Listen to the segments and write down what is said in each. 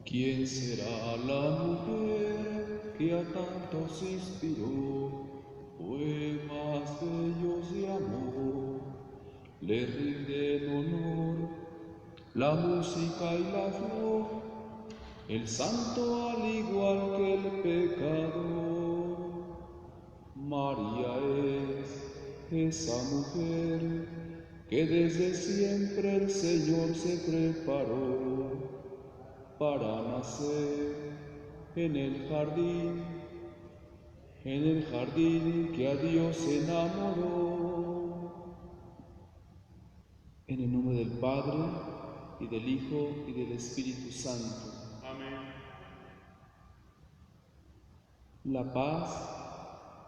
¿Quién será la mujer que a tantos inspiró poemas bellos de amor? Le rinden honor la música y la flor, el santo al igual que el pecador. María es esa mujer que desde siempre el Señor se preparó para nacer en el jardín que a Dios enamoró. En el nombre del Padre, y del Hijo, y del Espíritu Santo. Amén. La paz,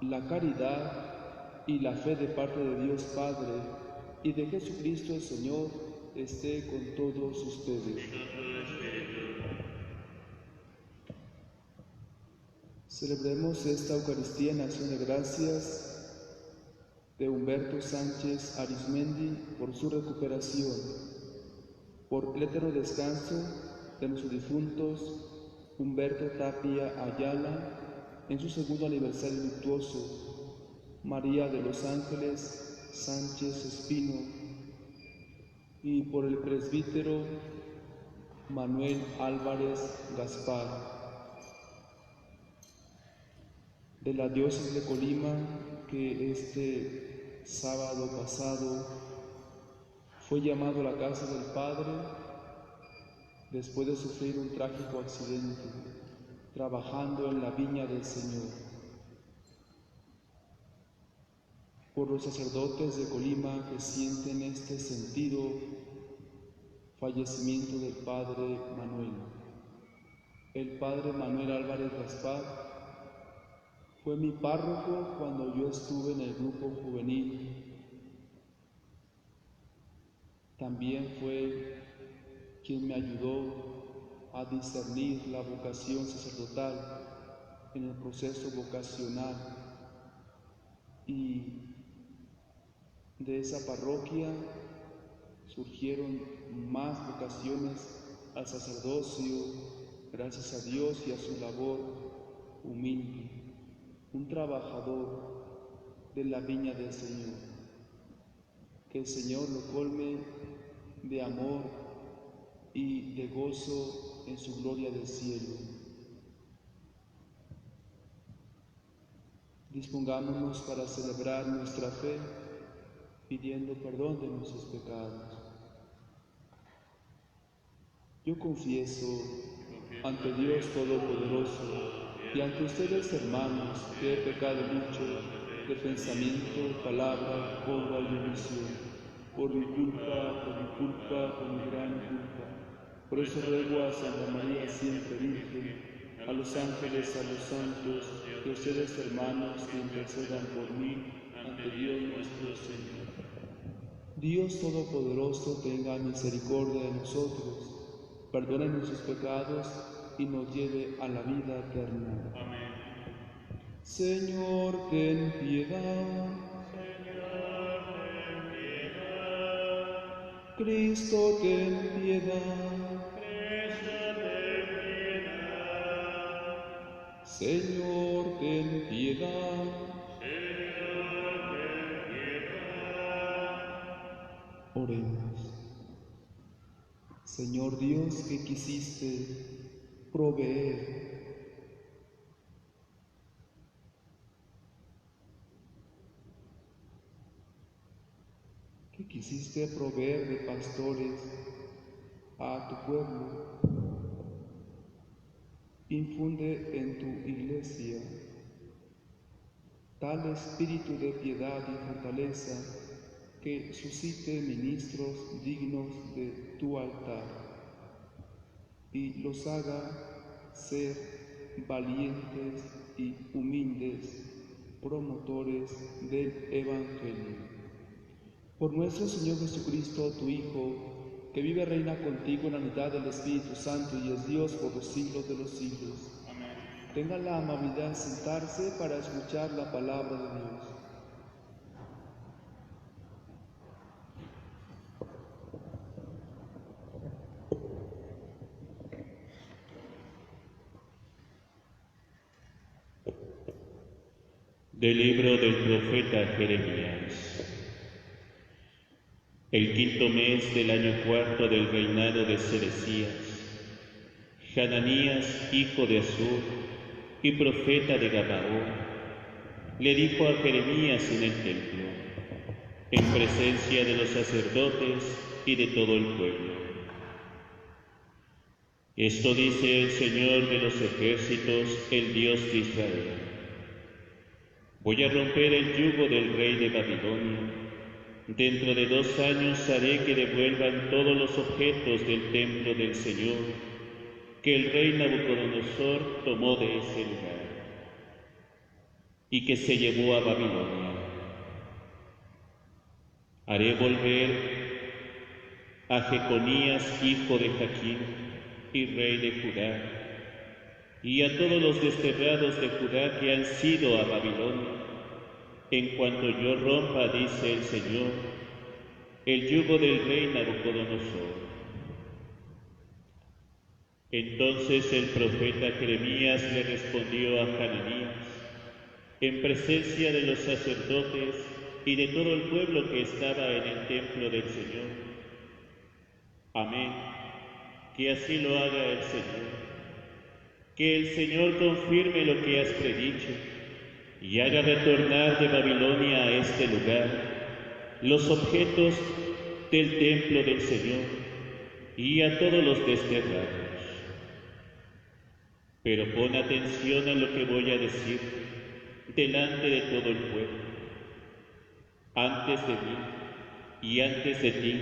la caridad y la fe de parte de Dios Padre y de Jesucristo el Señor esté con todos ustedes. Celebremos esta Eucaristía en acción de gracias de Humberto Sánchez Arizmendi por su recuperación, por el eterno descanso de nuestros difuntos Humberto Tapia Ayala en su segundo aniversario luctuoso, María de los Ángeles Sánchez Espino, y por el presbítero Manuel Álvarez Gaspar, de la diócesis de Colima, que este sábado pasado fue llamado a la casa del Padre después de sufrir un trágico accidente, trabajando en la viña del Señor. Por los sacerdotes de Colima que sienten este sentido fallecimiento del Padre Manuel. El Padre Manuel Álvarez Gaspar fue mi párroco cuando yo estuve en el grupo juvenil. También fue quien me ayudó a discernir la vocación sacerdotal en el proceso vocacional, y de esa parroquia surgieron más vocaciones al sacerdocio, gracias a Dios y a su labor humilde, un trabajador de la viña del Señor. Que el Señor lo colme de amor y de gozo en su gloria del cielo. Dispongámonos para celebrar nuestra fe pidiendo perdón de nuestros pecados. Yo confieso ante Dios Todopoderoso y ante ustedes, hermanos, que he pecado mucho de pensamiento, palabra, obra y omisión, por mi culpa, por mi gran culpa. Por eso ruego a Santa María siempre Virgen, a los ángeles, a los santos, y a ustedes, hermanos, que intercedan por mí ante Dios nuestro Señor. Dios Todopoderoso tenga misericordia de nosotros, perdone nuestros pecados y nos lleve a la vida eterna. Amén. Señor, ten piedad. Señor, ten piedad. Cristo, ten piedad. Cristo, ten piedad. Señor, ten piedad. Señor, ten piedad. Oremos. Señor Dios, que quisiste proveer de pastores a tu pueblo, infunde en tu iglesia tal espíritu de piedad y fortaleza que suscite ministros dignos de tu altar y los haga ser valientes y humildes promotores del Evangelio. Por nuestro Señor Jesucristo, tu Hijo, que vive y reina contigo en la unidad del Espíritu Santo y es Dios por los siglos de los siglos. Amén. Tenga la amabilidad de sentarse para escuchar la palabra de Dios. Del libro del profeta Jeremías. El quinto mes del año cuarto del reinado de Sedecías, Hananías, hijo de Azur y profeta de Gabaón, le dijo a Jeremías en el templo, en presencia de los sacerdotes y de todo el pueblo: Esto dice el Señor de los ejércitos, el Dios de Israel: Voy a romper el yugo del rey de Babilonia. Dentro de 2 años haré que devuelvan todos los objetos del templo del Señor que el rey Nabucodonosor tomó de ese lugar y que se llevó a Babilonia. Haré volver a Jeconías, hijo de Jaquín y rey de Judá, y a todos los desterrados de Judá que han sido a Babilonia, en cuanto yo rompa, dice el Señor, el yugo del rey Nabucodonosor. Entonces el profeta Jeremías le respondió a Hananías, en presencia de los sacerdotes y de todo el pueblo que estaba en el templo del Señor: Amén, que así lo haga el Señor. Que el Señor confirme lo que has predicho y haga retornar de Babilonia a este lugar los objetos del templo del Señor y a todos los desterrados. Pero pon atención a lo que voy a decir delante de todo el pueblo. Antes de mí y antes de ti,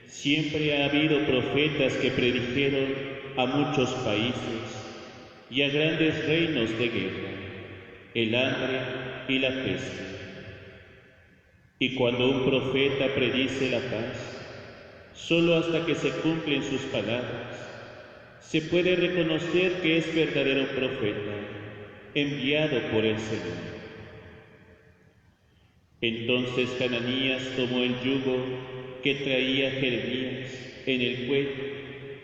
siempre ha habido profetas que predijeron a muchos países y a grandes reinos de guerra el hambre y la peste. Y cuando un profeta predice la paz, solo hasta que se cumplen sus palabras, se puede reconocer que es verdadero profeta, enviado por el Señor. Entonces Hananías tomó el yugo que traía Jeremías en el cuello,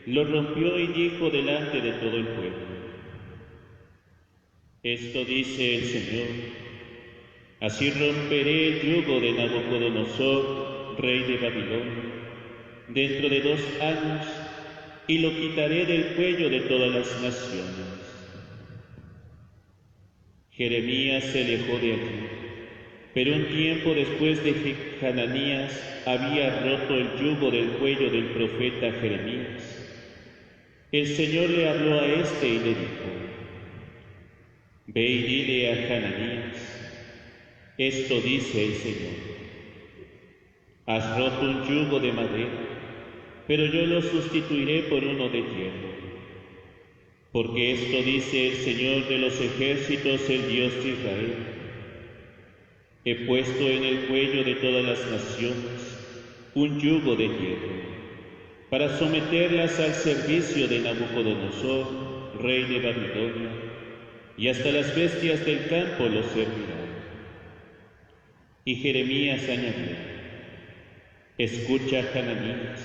lo rompió y dijo delante de todo el pueblo: Esto dice el Señor: Así romperé el yugo de Nabucodonosor, rey de Babilonia, dentro de 2 años, y lo quitaré del cuello de todas las naciones. Jeremías se alejó de allí, pero un tiempo después de que Hananías había roto el yugo del cuello del profeta Jeremías, el Señor le habló a éste y le dijo: Ve y dile a Hananías: Esto dice el Señor: Has roto un yugo de madera, pero yo lo sustituiré por uno de hierro. Porque esto dice el Señor de los ejércitos, el Dios de Israel: He puesto en el cuello de todas las naciones un yugo de hierro, para someterlas al servicio de Nabucodonosor, rey de Babilonia, y hasta las bestias del campo los servirán. Y Jeremías añadió: Escucha, Hananías,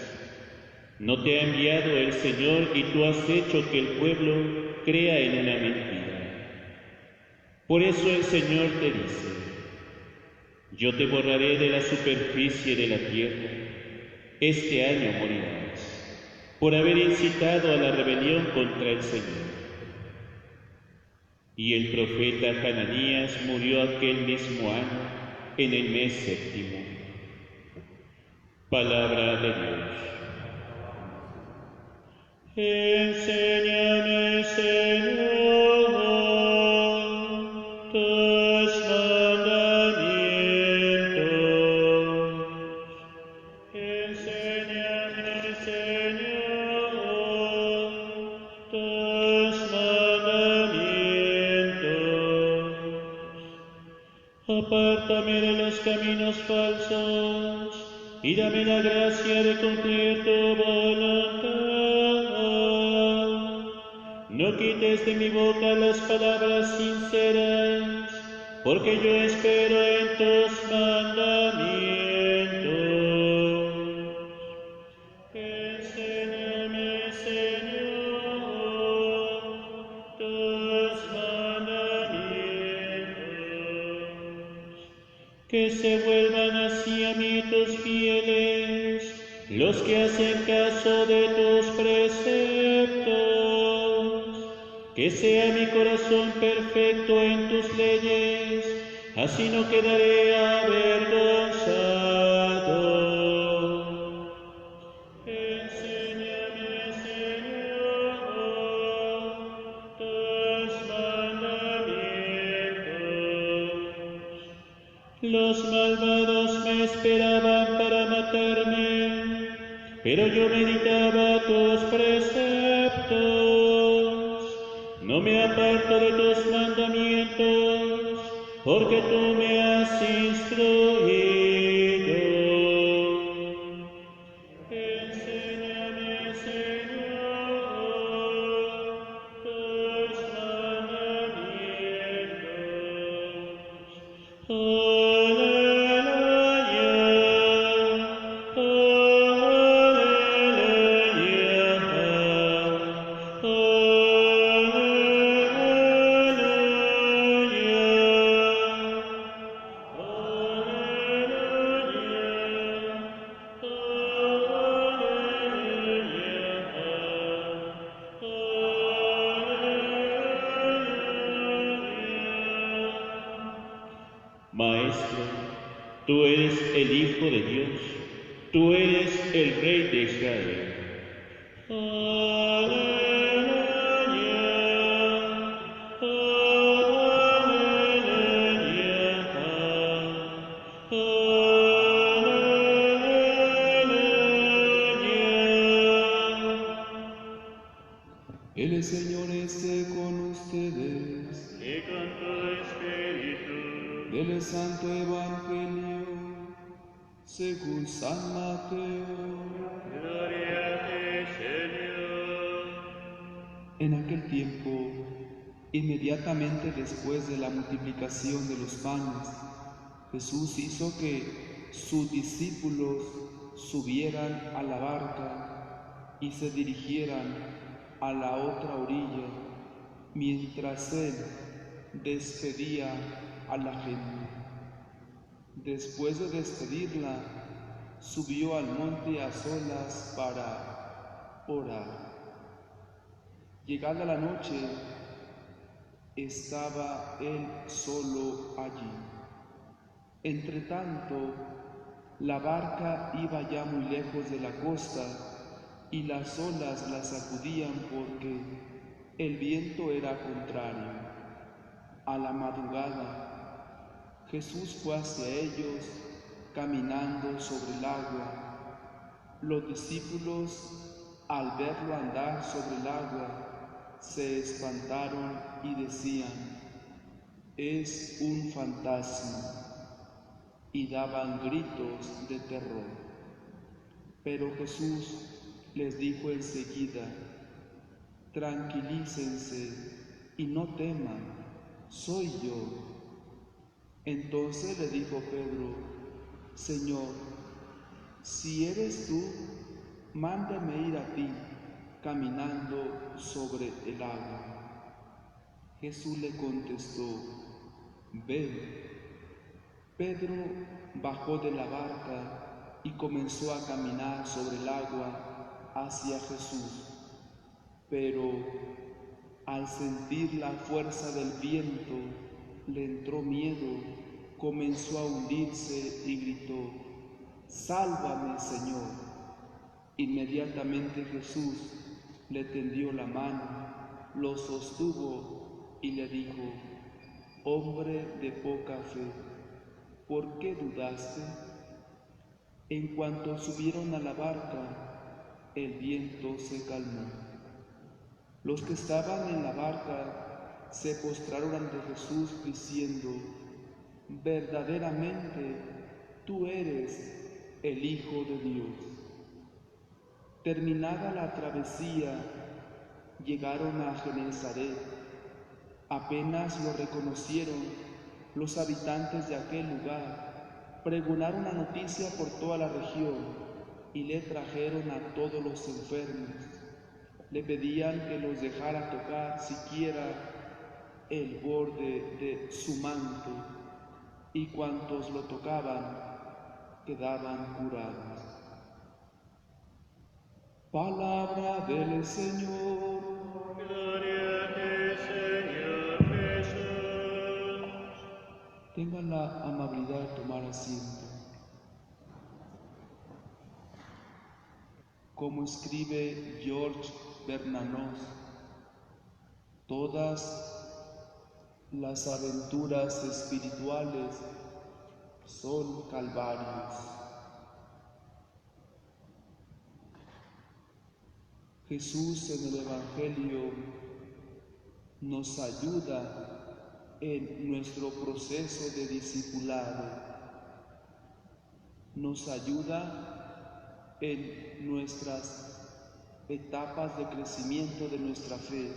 ¿no te ha enviado el Señor y tú has hecho que el pueblo crea en una mentira? Por eso el Señor te dice: Yo te borraré de la superficie de la tierra. Este año morirás, por haber incitado a la rebelión contra el Señor. Y el profeta Hananías murió aquel mismo año, en el mes 7. Palabra de Dios. Enséñame, Señor, tus mandamientos. Enséñame, Señor, tus mandamientos. Apártame de los caminos falsos y dame la gracia de cumplir tu voluntad. No quites de mi boca las palabras sinceras, porque yo espero en tus mandamientos. Enséñame, Señor, tus mandamientos. Que se vuelvan hacia mí tus fieles, los que hacen caso de tus preceptos. Que sea mi corazón perfecto en tus leyes, así no quedaré avergonzado. Enséñame, Señor, tus mandamientos. Los malvados me esperaban para matarme, pero yo meditaba tus preceptos. No me aparto de tus mandamientos, porque tú me has instruido. Enséñame, Señor, tus mandamientos. Maestro, tú eres el Hijo de Dios, tú eres el Rey de Israel. El Señor esté con ustedes. Y con tu espíritu. Del Santo Evangelio según San Mateo. Gloria a ti, Señor. En aquel tiempo, inmediatamente después de la multiplicación de los panes, Jesús hizo que sus discípulos subieran a la barca y se dirigieran a la otra orilla, mientras él despedía a la gente. Después de despedirla, subió al monte a solas para orar. Llegada la noche, estaba él solo allí. Entretanto, la barca iba ya muy lejos de la costa y las olas la sacudían porque el viento era contrario. A la madrugada, Jesús fue hacia ellos caminando sobre el agua. Los discípulos, al verlo andar sobre el agua, se espantaron y decían: «Es un fantasma», y daban gritos de terror. Pero Jesús les dijo enseguida: «Tranquilícense y no teman, soy yo». Entonces le dijo Pedro: «Señor, si eres tú, mándame ir a ti caminando sobre el agua». Jesús le contestó: «Ven». Pedro bajó de la barca y comenzó a caminar sobre el agua hacia Jesús, pero al sentir la fuerza del viento le entró miedo, comenzó a hundirse y gritó: «¡Sálvame, Señor!». Inmediatamente Jesús le tendió la mano, lo sostuvo y le dijo: «Hombre de poca fe, ¿por qué dudaste?». En cuanto subieron a la barca, el viento se calmó. Los que estaban en la barca se postraron ante Jesús diciendo: «Verdaderamente tú eres el Hijo de Dios». Terminada la travesía, llegaron a Genesaret. Apenas lo reconocieron, los habitantes de aquel lugar pregonaron la noticia por toda la región y le trajeron a todos los enfermos. Le pedían que los dejara tocar siquiera el borde de su manto, y cuantos lo tocaban quedaban curados. Palabra del Señor. Gloria a ti, Señor Jesús. Tengan la amabilidad de tomar asiento. Como escribe George Bernanos, todas las aventuras espirituales son calvarios. Jesús en el Evangelio nos ayuda en nuestro proceso de discipulado, nos ayuda en nuestras etapas de crecimiento de nuestra fe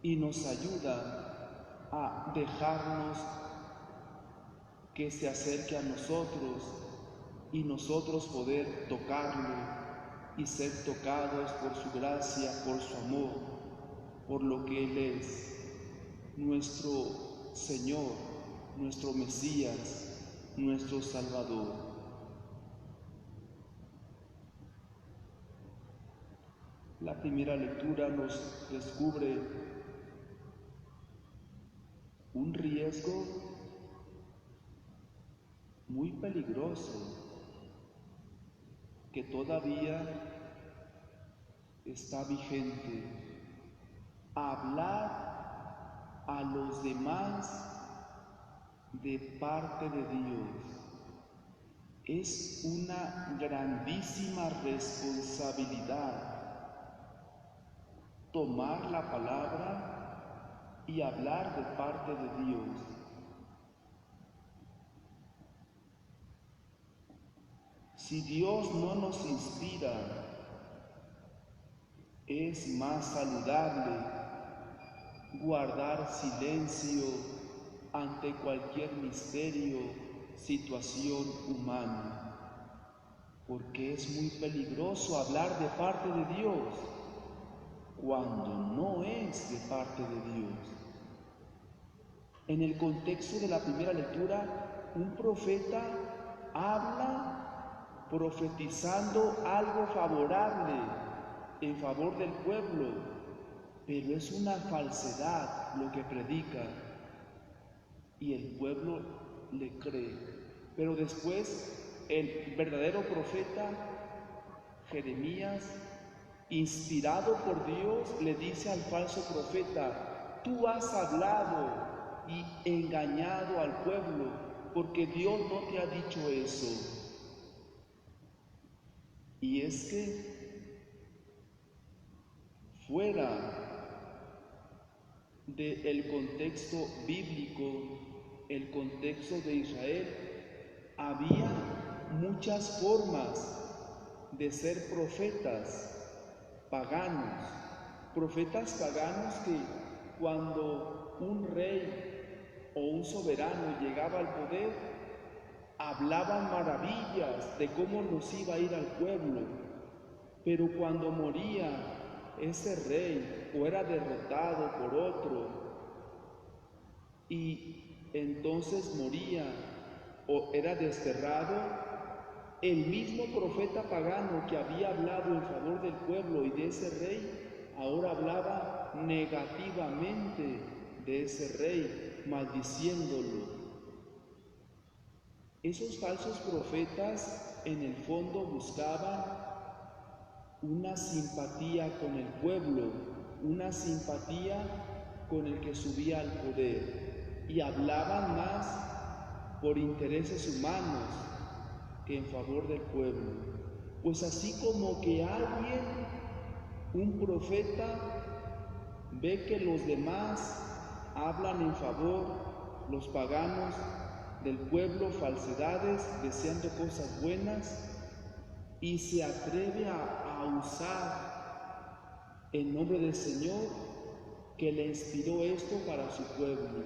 y nos ayuda a dejarnos que se acerque a nosotros y nosotros poder tocarlo y ser tocados por su gracia, por su amor, por lo que Él es, nuestro Señor, nuestro Mesías, nuestro Salvador. La primera lectura nos descubre un riesgo muy peligroso que todavía está vigente: hablar a los demás de parte de Dios. Es una grandísima responsabilidad tomar la palabra y hablar de parte de Dios. Si Dios no nos inspira, es más saludable guardar silencio ante cualquier misterio, situación humana, porque es muy peligroso hablar de parte de Dios cuando no es de parte de Dios. En el contexto de la primera lectura, un profeta habla profetizando algo favorable en favor del pueblo, pero es una falsedad lo que predica y el pueblo le cree. Pero después el verdadero profeta Jeremías, inspirado por Dios, le dice al falso profeta: tú has hablado y engañado al pueblo, porque Dios no te ha dicho eso. Y es que fuera del contexto bíblico, el contexto de Israel, había muchas formas de ser profetas paganos que cuando un rey o un soberano llegaba al poder, hablaban maravillas de cómo nos iba a ir al pueblo, pero cuando moría ese rey o era derrotado por otro y entonces moría o era desterrado, el mismo profeta pagano que había hablado en favor del pueblo y de ese rey, ahora hablaba negativamente de ese rey, maldiciéndolo. Esos falsos profetas en el fondo buscaban una simpatía con el pueblo, una simpatía con el que subía al poder, y hablaban más por intereses humanos que en favor del pueblo. Pues así como que alguien, un profeta, ve que los demás hablan en favor, los paganos del pueblo, falsedades, deseando cosas buenas, y se atreve a usar el nombre del Señor que le inspiró esto para su pueblo,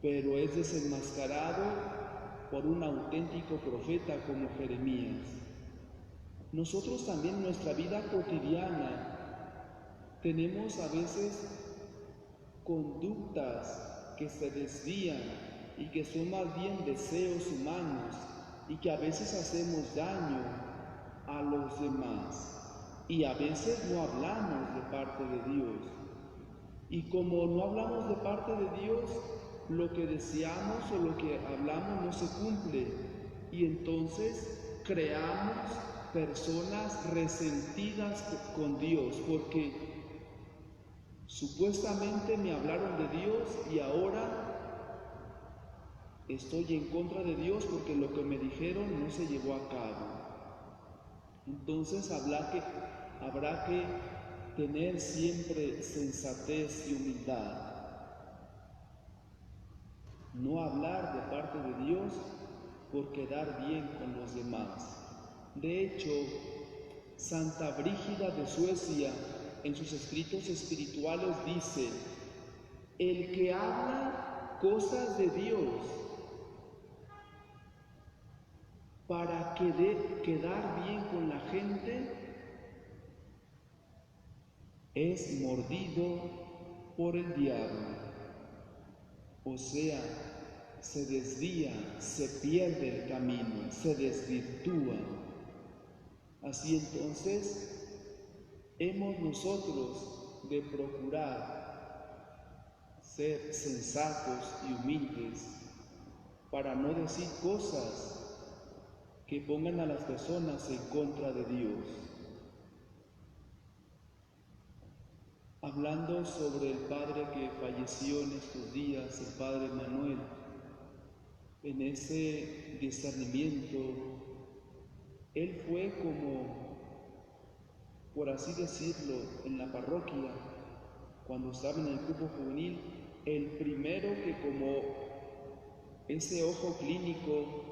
pero es desenmascarado por un auténtico profeta como Jeremías. Nosotros también en nuestra vida cotidiana tenemos a veces conductas que se desvían y que son más bien deseos humanos y que a veces hacemos daño a los demás y a veces no hablamos de parte de Dios. Y como no hablamos de parte de Dios, lo que deseamos o lo que hablamos no se cumple y entonces creamos personas resentidas con Dios porque supuestamente me hablaron de Dios y ahora estoy en contra de Dios porque lo que me dijeron no se llevó a cabo. Entonces habrá que tener siempre sensatez y humildad. No hablar de parte de Dios por quedar bien con los demás. De hecho, Santa Brígida de Suecia, en sus escritos espirituales dice: el que habla cosas de Dios para quedar bien con la gente es mordido por el diablo. O sea, se desvía, se pierde el camino, se desvirtúa. Así entonces, hemos nosotros de procurar ser sensatos y humildes para no decir cosas que pongan a las personas en contra de Dios. Hablando sobre el padre que falleció en estos días, el padre Manuel, en ese discernimiento, él fue como, por así decirlo, en la parroquia, cuando estaba en el grupo juvenil, el primero que como ese ojo clínico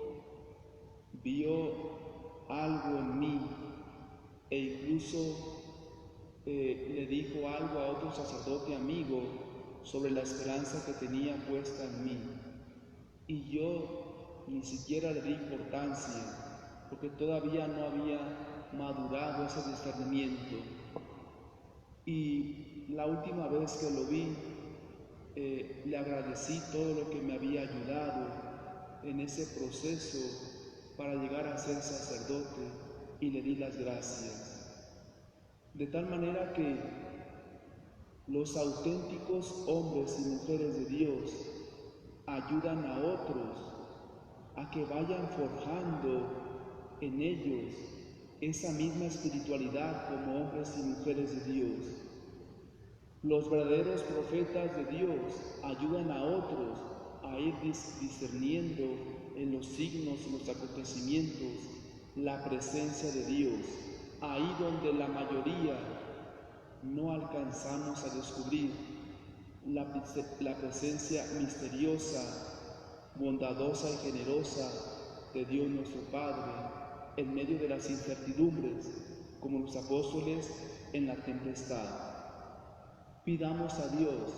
vio algo en mí e incluso le dijo algo a otro sacerdote amigo sobre la esperanza que tenía puesta en mí. Y yo ni siquiera le di importancia, porque todavía no había madurado ese discernimiento. Y la última vez que lo vi, le agradecí todo lo que me había ayudado en ese proceso para llegar a ser sacerdote y le di las gracias. De tal manera que los auténticos hombres y mujeres de Dios ayudan a otros a que vayan forjando en ellos esa misma espiritualidad como hombres y mujeres de Dios. Los verdaderos profetas de Dios ayudan a otros a ir discerniendo en los signos y los acontecimientos la presencia de Dios, ahí donde la mayoría no alcanzamos a descubrir la presencia misteriosa, bondadosa y generosa de Dios nuestro Padre en medio de las incertidumbres, como los apóstoles en la tempestad. Pidamos a Dios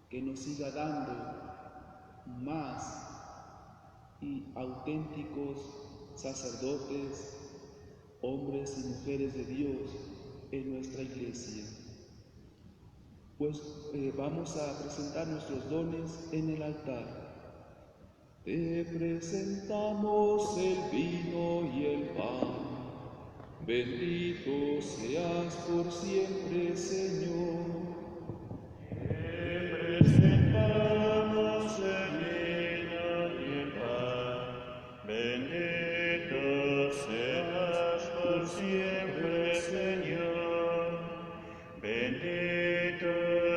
que nos siga dando más y auténticos sacerdotes, hombres y mujeres de Dios en nuestra iglesia. Pues vamos a presentar nuestros dones en el altar. Te presentamos el vino y el pan. Bendito seas por siempre, Señor. Te presentamos el vino y el pan. Bendito seas por siempre, Señor. Bendito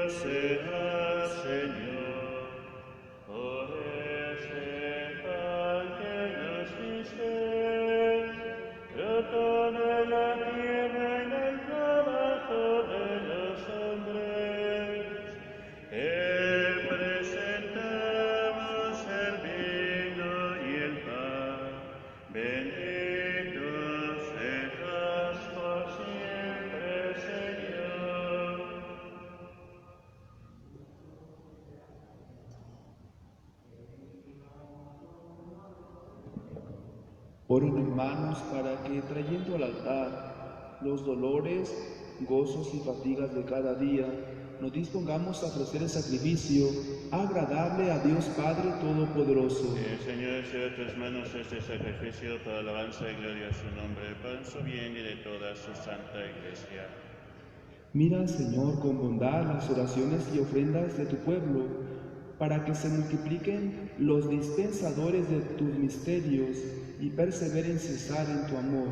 seas, Señor, por este pan que nos diste, fruto de la tierra y del trabajo de los hombres. Te presentamos el vino y el pan. Bendito seas por siempre, Señor. Oren, hermanos, para que trayendo al altar los dolores, gozos y fatigas de cada día, nos dispongamos a ofrecer el sacrificio agradable a Dios Padre Todopoderoso. El Señor sea a tus manos este sacrificio para alabanza y gloria a su nombre, para su bien y de toda su santa Iglesia. Mira, Señor, con bondad las oraciones y ofrendas de tu pueblo, para que se multipliquen los dispensadores de tus misterios y perseveren sin cesar en tu amor.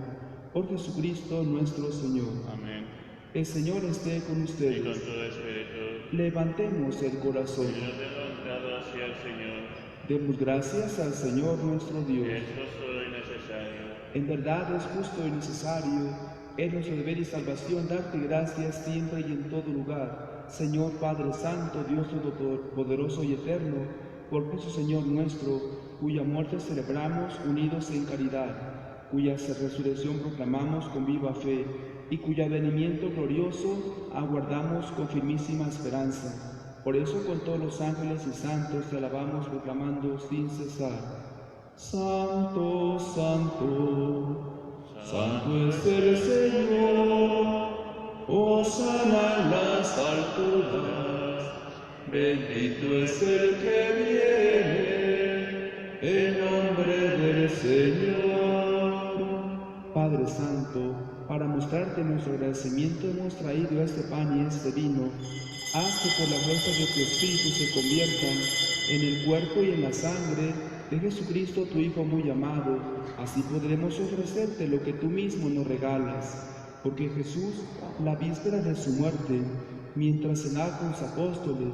Por Jesucristo nuestro Señor. Amén. El Señor esté con Y con ustedes. todo espíritu, Levantemos el corazón. y nos levantado hacia el Señor, Demos gracias al Señor nuestro Dios. es justo y necesario. En verdad es justo y necesario, es nuestro deber y salvación darte gracias siempre y en todo lugar. Señor Padre Santo, Dios Todopoderoso y Eterno, por Cristo Señor nuestro, cuya muerte celebramos unidos en caridad, cuya resurrección proclamamos con viva fe, y cuyo venimiento glorioso aguardamos con firmísima esperanza. Por eso con todos los ángeles y santos te alabamos proclamando sin cesar. Santo, santo, santo es el Señor, hosana en las alturas, bendito es el que viene, en nombre del Señor. Padre Santo, para mostrarte nuestro agradecimiento hemos traído este pan y este vino. Haz que por la fuerza de tu Espíritu se conviertan en el cuerpo y en la sangre de Jesucristo, tu Hijo muy amado. Así podremos ofrecerte lo que tú mismo nos regalas. Porque Jesús, la víspera de su muerte, mientras cenaba con sus apóstoles,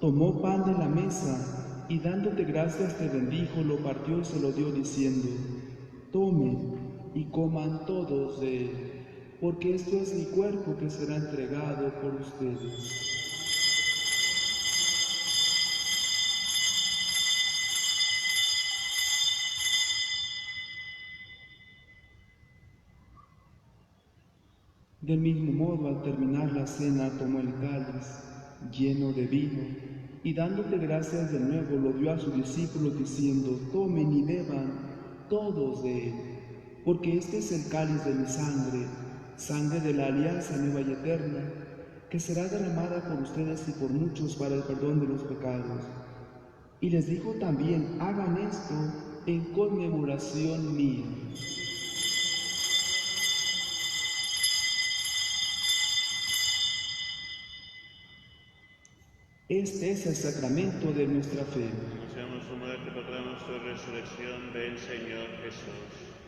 tomó pan de la mesa y dándote gracias te bendijo, lo partió y se lo dio diciendo: tomen y coman todos de él, porque esto es mi cuerpo que será entregado por ustedes. Del mismo modo, al terminar la cena, tomó el cáliz lleno de vino, y dándote gracias de nuevo, lo dio a sus discípulos diciendo: tomen y beban todos de él, porque este es el cáliz de mi sangre, sangre de la alianza nueva y eterna, que será derramada por ustedes y por muchos para el perdón de los pecados. Y les dijo también: hagan esto en conmemoración mía. Este es el sacramento de nuestra fe. Anunciamos su muerte, proclamamos su resurrección. Ven, Señor Jesús.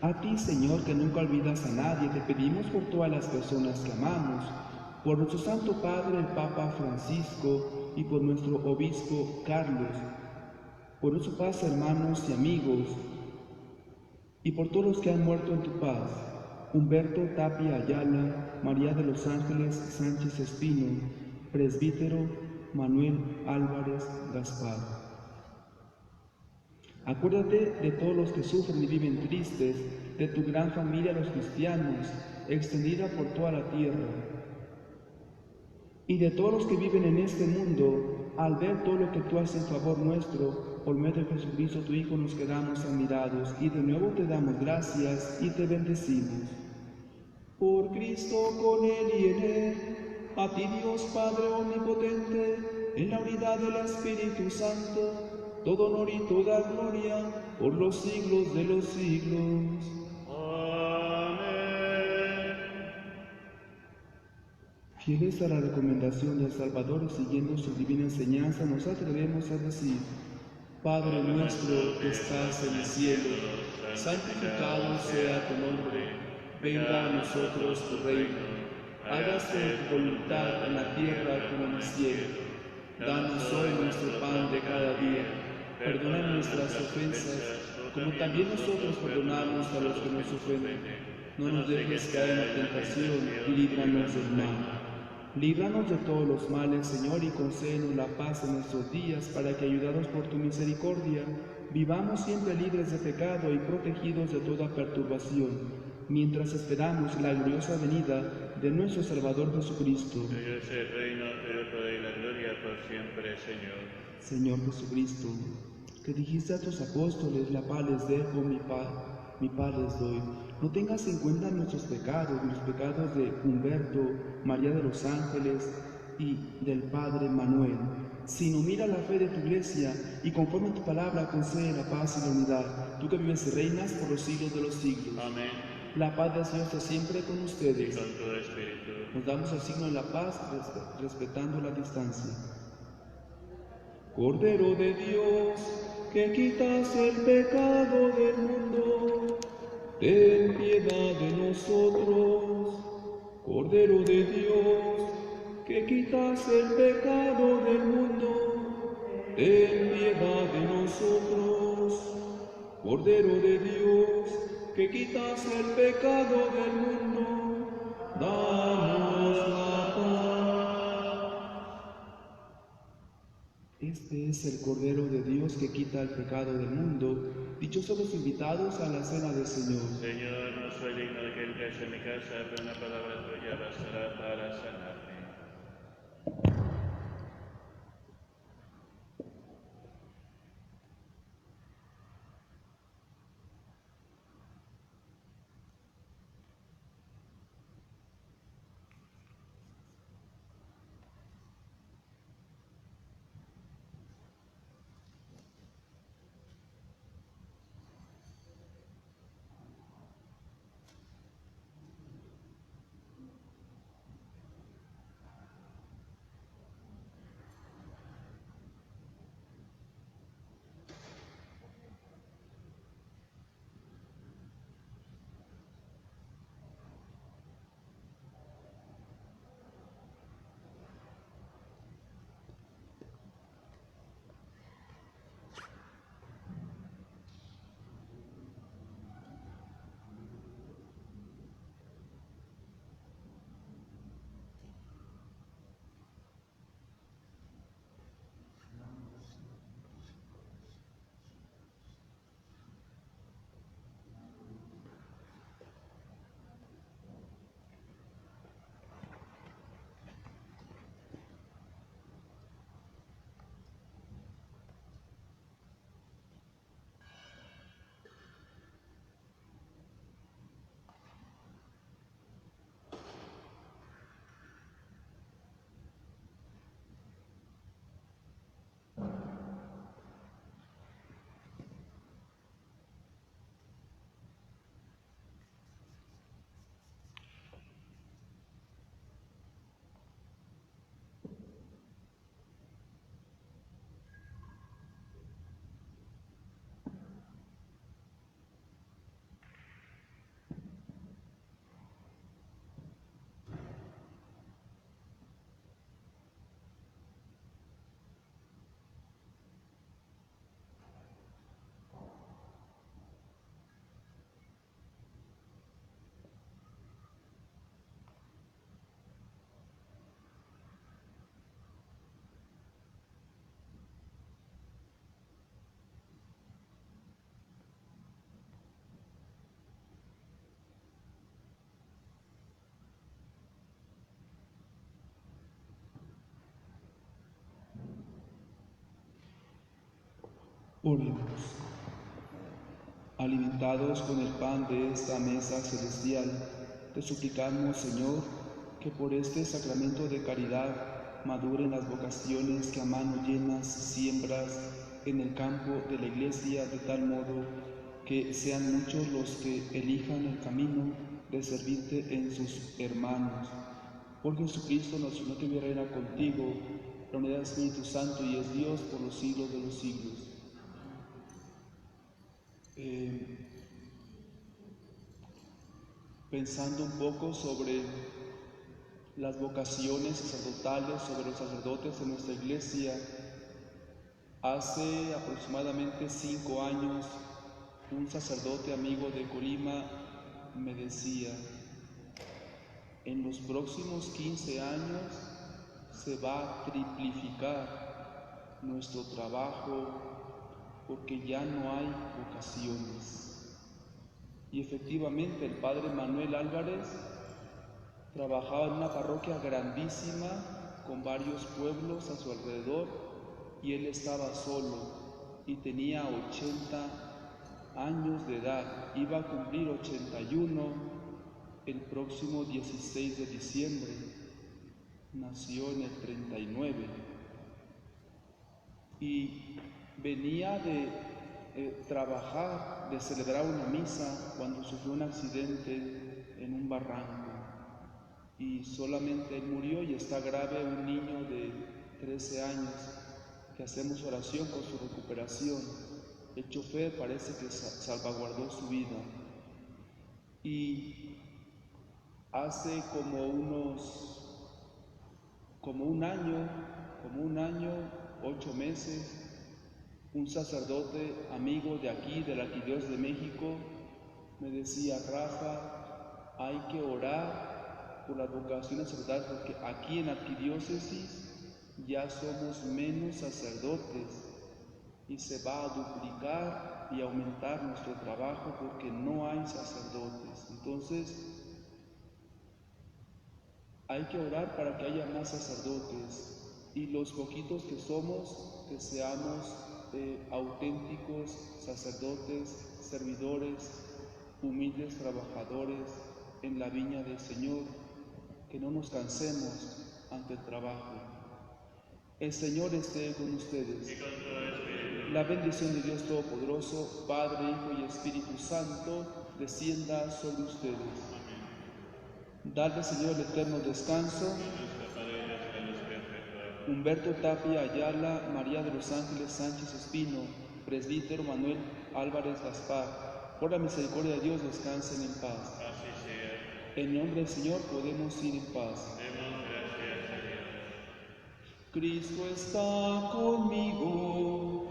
A ti, Señor, que nunca olvidas a nadie, te pedimos por todas las personas que amamos, por nuestro Santo Padre, el Papa Francisco, y por nuestro Obispo Carlos, por nuestros padres, hermanos y amigos, y por todos los que han muerto en tu paz: Humberto Tapia Ayala, María de los Ángeles Sánchez Espino, presbítero Manuel Álvarez Gaspar. Acuérdate de todos los que sufren y viven tristes, de tu gran familia los cristianos, extendida por toda la tierra, y de todos los que viven en este mundo. Al ver todo lo que tú haces en favor nuestro, por medio de Jesucristo tu Hijo, nos quedamos admirados, y de nuevo te damos gracias y te bendecimos. Por Cristo, con Él y en Él, a ti Dios Padre omnipotente, en la unidad del Espíritu Santo, todo honor y toda gloria, por los siglos de los siglos. Amén. Fieles a la recomendación del Salvador y siguiendo su divina enseñanza, nos atrevemos a decir: Padre nuestro que estás en el cielo, santificado sea tu nombre, venga a nosotros tu reino. Hágase tu voluntad en la tierra como en el cielo. Danos hoy nuestro pan de cada día. Perdona nuestras ofensas, como también nosotros perdonamos a los que nos ofenden. No nos dejes caer en la tentación y líbranos del mal. Líbranos de todos los males, Señor, y concédenos la paz en nuestros días, para que, ayudados por tu misericordia, vivamos siempre libres de pecado y protegidos de toda perturbación, mientras esperamos la gloriosa venida de nuestro Salvador Jesucristo. Tuyo es el reino, tuyo el poder y la gloria por siempre, Señor. Señor Jesucristo, que dijiste a tus apóstoles: la paz les dejo, mi paz les doy. No tengas en cuenta nuestros pecados, ni los pecados de Humberto, María de los Ángeles y del Padre Manuel, sino mira la fe de tu iglesia y conforme a tu palabra concede la paz y la unidad, tú que vives y reinas por los siglos de los siglos. Amén. La paz del Señor está siempre con Y ustedes. con tu espíritu. Nos damos el signo de la paz respetando la distancia. Cordero de Dios, que quitas el pecado del mundo, ten piedad de nosotros. Cordero de Dios, que quitas el pecado del mundo, ten piedad de nosotros. Cordero de Dios, que quitas el pecado del mundo, danos la paz. Este es el Cordero de Dios que quita el pecado del mundo. Dichosos los invitados a la cena del Señor. Señor, no soy digno de que entres en mi casa, pero una palabra tuya bastará para sanarme. Oremos. Alimentados con el pan de esta mesa celestial, te suplicamos, Señor, que por este sacramento de caridad maduren las vocaciones que a mano llenas siembras en el campo de la Iglesia, de tal modo que sean muchos los que elijan el camino de servirte en sus hermanos. Por Jesucristo nuestro Señor, que vive y reina contigo, la unidad del Espíritu Santo y es Dios por los siglos de los siglos. Pensando un poco sobre las vocaciones sacerdotales, sobre los sacerdotes en nuestra iglesia, hace aproximadamente 5 años un sacerdote amigo de Colima me decía: en los próximos 15 años se va a triplificar nuestro trabajo porque ya no hay vocaciones. Y efectivamente el padre Manuel Álvarez trabajaba en una parroquia grandísima con varios pueblos a su alrededor y él estaba solo y tenía 80 años de edad, iba a cumplir 81 el próximo 16 de diciembre. nació en el 39 y venía de trabajar, de celebrar una misa cuando sufrió un accidente en un barranco y solamente él murió y está grave un niño de 13 años que hacemos oración por su recuperación. El chofer parece que salvaguardó su vida y hace como un año, 8 meses, un sacerdote amigo de aquí, de la Arquidiócesis de México, me decía: Rafa, hay que orar por las vocaciones sacerdotales porque aquí en la Arquidiócesis ya somos menos sacerdotes y se va a duplicar y aumentar nuestro trabajo porque no hay sacerdotes. Entonces, hay que orar para que haya más sacerdotes y los poquitos que somos, que seamos auténticos sacerdotes, servidores, humildes trabajadores en la viña del Señor, que no nos cansemos ante el trabajo. El Señor esté con ustedes. La bendición de Dios Todopoderoso, Padre, Hijo y Espíritu Santo, descienda sobre ustedes. Dale, Señor, el eterno descanso. Humberto Tapia Ayala, María de los Ángeles Sánchez Espino, presbítero Manuel Álvarez Gaspar, por la misericordia de Dios descansen en paz. Así sea. En nombre del Señor podemos ir en paz. Demos gracias a Dios. Cristo está conmigo,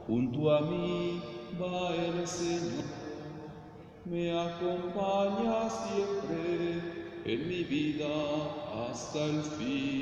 junto a mí va el Señor, me acompaña siempre en mi vida hasta el fin.